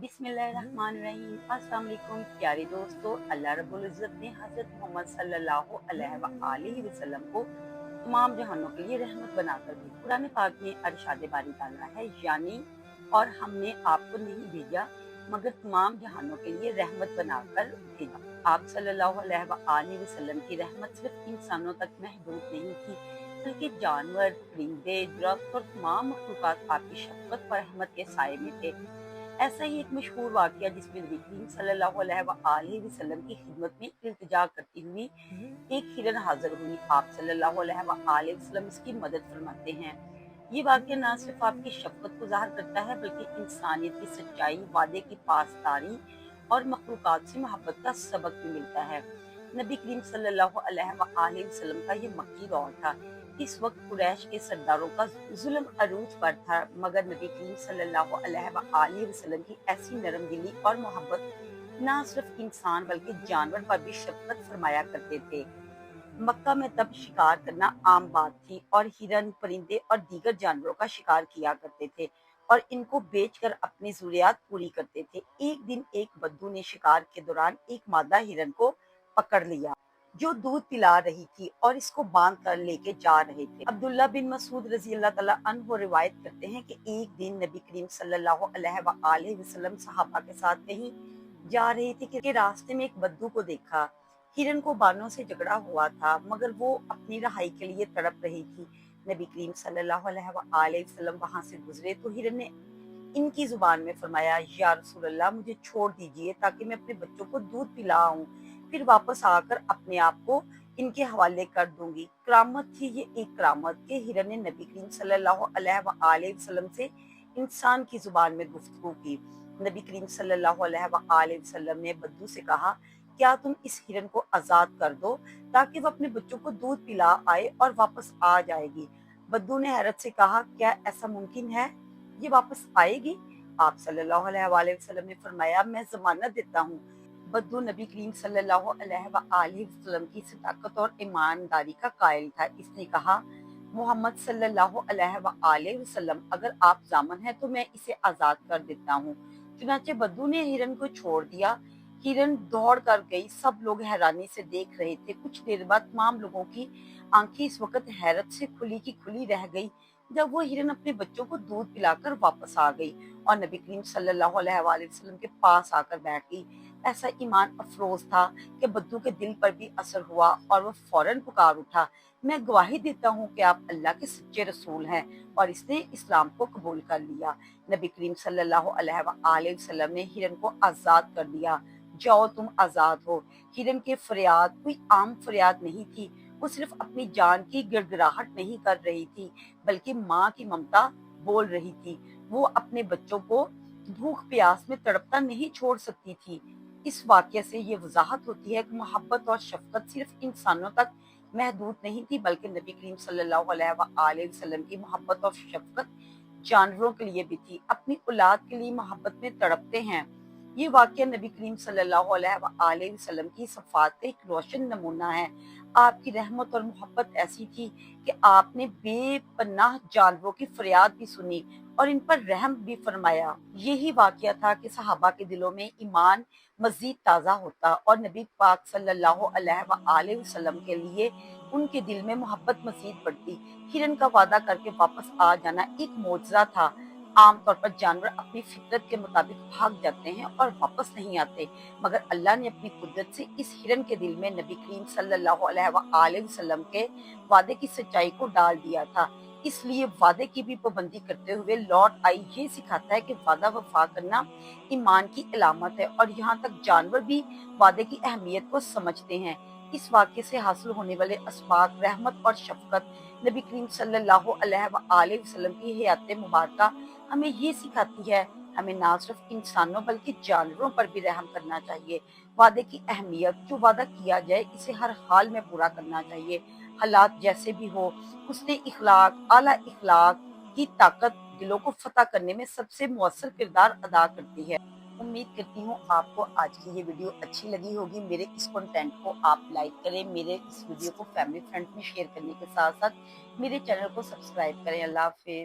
बिस्मिल्लाहिर्रहमानिर्रहीम। अस्सलाम वालेकुम प्यारे दोस्तों। अल्लाह रब्बुल इज़्ज़त ने हज़रत मोहम्मद सल्लल्लाहु अलैहि वसल्लम को तमाम जहानों के लिए रहमत बनाकर दी। कुरान पाक में अरशाद बारी ताला है, यानी और हमने आपको नहीं भेजा मगर तमाम जहानों के लिए रहमत बनाकर भेजा। आप सल्लल्लाहु अलैहि वसल्लम की रहमत सिर्फ इंसानों तक महदूद नहीं थी, बल्कि जानवर, परिंदे, दरख्त और तमाम मखलूक़ात आपकी शफ़क़त और रहमत के साये में थे। ऐसा ही एक मशहूर वाक़या जिसमें नबी करीम सल्लल्लाहु अलैहि वसल्लम की खिदमत में इल्तिजा करती हुई एक हिरन हाजिर हुई। आप सल्लल्लाहु अलैहि वसल्लम इसकी मदद फरमाते हैं। ये वाक़या न सिर्फ आपकी शफ़क़त को ज़ाहिर करता है, बल्कि इंसानियत की सच्चाई, वादे की पासदारी और मखलूक़ात से मोहब्बत का सबक भी मिलता है। नबी करीम सल्लल्लाहु अलैहि वसल्लम का ये मक्की दौर था। इस वक्त कुरैश के सरदारों का जुल्म अरूज पर था, मगर नबी करीम सल्लल्लाहु अलैहि वसल्लम की ऐसी नरम दिली और मोहब्बत न सिर्फ इंसान बल्कि जानवर पर भी शफकत फरमाया करते थे। मक्का में तब शिकार करना आम बात थी और हिरन, परिंदे और दीगर जानवरों का शिकार किया करते थे और इनको बेचकर अपनी जरूरियात पूरी करते थे। एक दिन एक बद्दू ने शिकार के दौरान एक मादा हिरन को पकड़ लिया जो दूध पिला रही थी और इसको बांध कर लेके जा रहे थे। अब्दुल्ला बिन मसूद रजी अल्लाह तआला अन्हु रिवायत करते हैं कि एक दिन नबी करीम सल्लल्लाहु अलैहि वसल्लम सहाबा के साथ कहीं जा रहे थे कि रास्ते में एक बद्दू को देखा। हिरन को बानों से झगड़ा हुआ था, मगर वो अपनी रहाई के लिए तड़प रही थी। नबी करीम सल्लल्लाहु अलैहि वसल्लम वहां से गुजरे तो हिरन ने इनकी जुबान में फरमाया, या रसूल अल्लाह, मुझे छोड़ दीजिए ताकि मैं अपने बच्चों को दूध पिलाऊं, फिर वापस आकर अपने आप को इनके हवाले कर दूंगी। करामत थी ये, एक करामत के हिरन ने नबी करीम सल्लल्लाहु अलैहि वसल्लम से इंसान की जुबान में गुफ्तगू की। नबी करीम सल्लल्लाहु अलैहि वसल्लम ने बद्दू से कहा, क्या तुम इस हिरन को आजाद कर दो ताकि वो अपने बच्चों को दूध पिला आए और वापस आ जाएगी। बद्दू ने हैरत से कहा, क्या ऐसा मुमकिन है? ये वापस आएगी? आप सल्लल्लाहु अलैहि वसल्लम ने फरमाया, मैं जमानत देता हूँ। बद्दू नबी करीम सल्लल्लाहु अलैहि वसल्लम की सदाकत और ईमानदारी का कायल था। इसने कहा, मोहम्मद सल्लल्लाहु अलैहि वसल्लम, अगर आप जामन हैं तो मैं इसे आजाद कर देता हूँ। चुनाचे बद्दू ने हिरन को छोड़ दिया। हिरन दौड़ कर गई। सब लोग हैरानी से देख रहे थे। कुछ देर बाद तमाम लोगों की आंखें इस वक्त हैरत से खुली की खुली रह गई जब वो हिरन अपने बच्चों को दूध पिलाकर वापस आ गई और नबी करीम सल्लल्लाहु अलैहि वसल्लम के पास आकर बैठ गई। ऐसा ईमान अफरोज था कि बद्दू के दिल पर भी असर हुआ और वो फौरन पुकार उठा, मैं गवाही देता हूँ कि आप अल्लाह के सच्चे रसूल हैं, और इसने इस्लाम को कबूल कर लिया। नबी करीम सल्लल्लाहु अलैहि वसल्लम ने हिरन को आजाद कर दिया। जाओ, तुम आजाद हो। हिरन की फरियाद कोई आम फरियाद नहीं थी। वो सिर्फ अपनी जान की गिड़गिड़ाहट नहीं कर रही थी, बल्कि माँ की ममता बोल रही थी। वो अपने बच्चों को भूख प्यास में तड़पता नहीं छोड़ सकती थी। इस वाक्य से ये वजाहत होती है कि मोहब्बत और शफकत सिर्फ इंसानों तक महदूद नहीं थी, बल्कि नबी करीम सल्लल्लाहु अलैहि वसल्लम की मोहब्बत और शफकत जानवरों के लिए भी थी। अपनी औलाद के लिए मोहब्बत में तड़पते हैं। ये वाक्य नबी करीम सल्लल्लाहु अलैहि वसल्लम की सफ़ात का एक रोशन नमूना है। आपकी रहमत और मोहब्बत ऐसी थी कि आपने बेपनाह जानवरों की फरियाद भी सुनी और इन पर रहम भी फरमाया। यही वाकया था कि सहाबा के दिलों में ईमान मजीद ताज़ा होता और नबी पाक सल्लल्लाहु अलैहि वसल्लम के लिए उनके दिल में मोहब्बत मजीद बढ़ती। हिरन का वादा करके वापस आ जाना एक मोजज़ा था। आमतौर पर जानवर अपनी फितरत के मुताबिक भाग जाते हैं और वापस नहीं आते, मगर अल्लाह ने अपनी कुदरत से इस हिरन के दिल में नबी करीम सल्लल्लाहु अलैहि वसल्लम के वादे की सच्चाई को डाल दिया था। इसलिए वादे की भी पाबंदी करते हुए लौट आई ये सिखाता है कि वादा वफा करना ईमान की अलामत है, और यहाँ तक जानवर भी वादे की अहमियत को समझते हैं। इस वाक्य से हासिल होने वाले असबाक, रहमत और शफकत नबी करीम सल्लल्लाहु अलैहि वसल्लम की हयात मुबारका हमें ये सिखाती है, हमें ना सिर्फ इंसानों बल्कि जानवरों पर भी रहम करना चाहिए। वादे की अहमियत, जो वादा किया जाए इसे हर हाल में पूरा करना चाहिए, हालात जैसे भी हो। उसने इखलाक, आला इखलाक की ताकत दिलों को फतह करने में सबसे मौसर किरदार अदा करती है। उम्मीद करती हूँ आपको आज की ये वीडियो अच्छी लगी होगी। मेरे इस कंटेंट को आप लाइक करें, मेरे इस वीडियो को फैमिली फ्रेंड में शेयर करने के साथ साथ मेरे चैनल को सब्सक्राइब करें। अल्लाह हाफिज।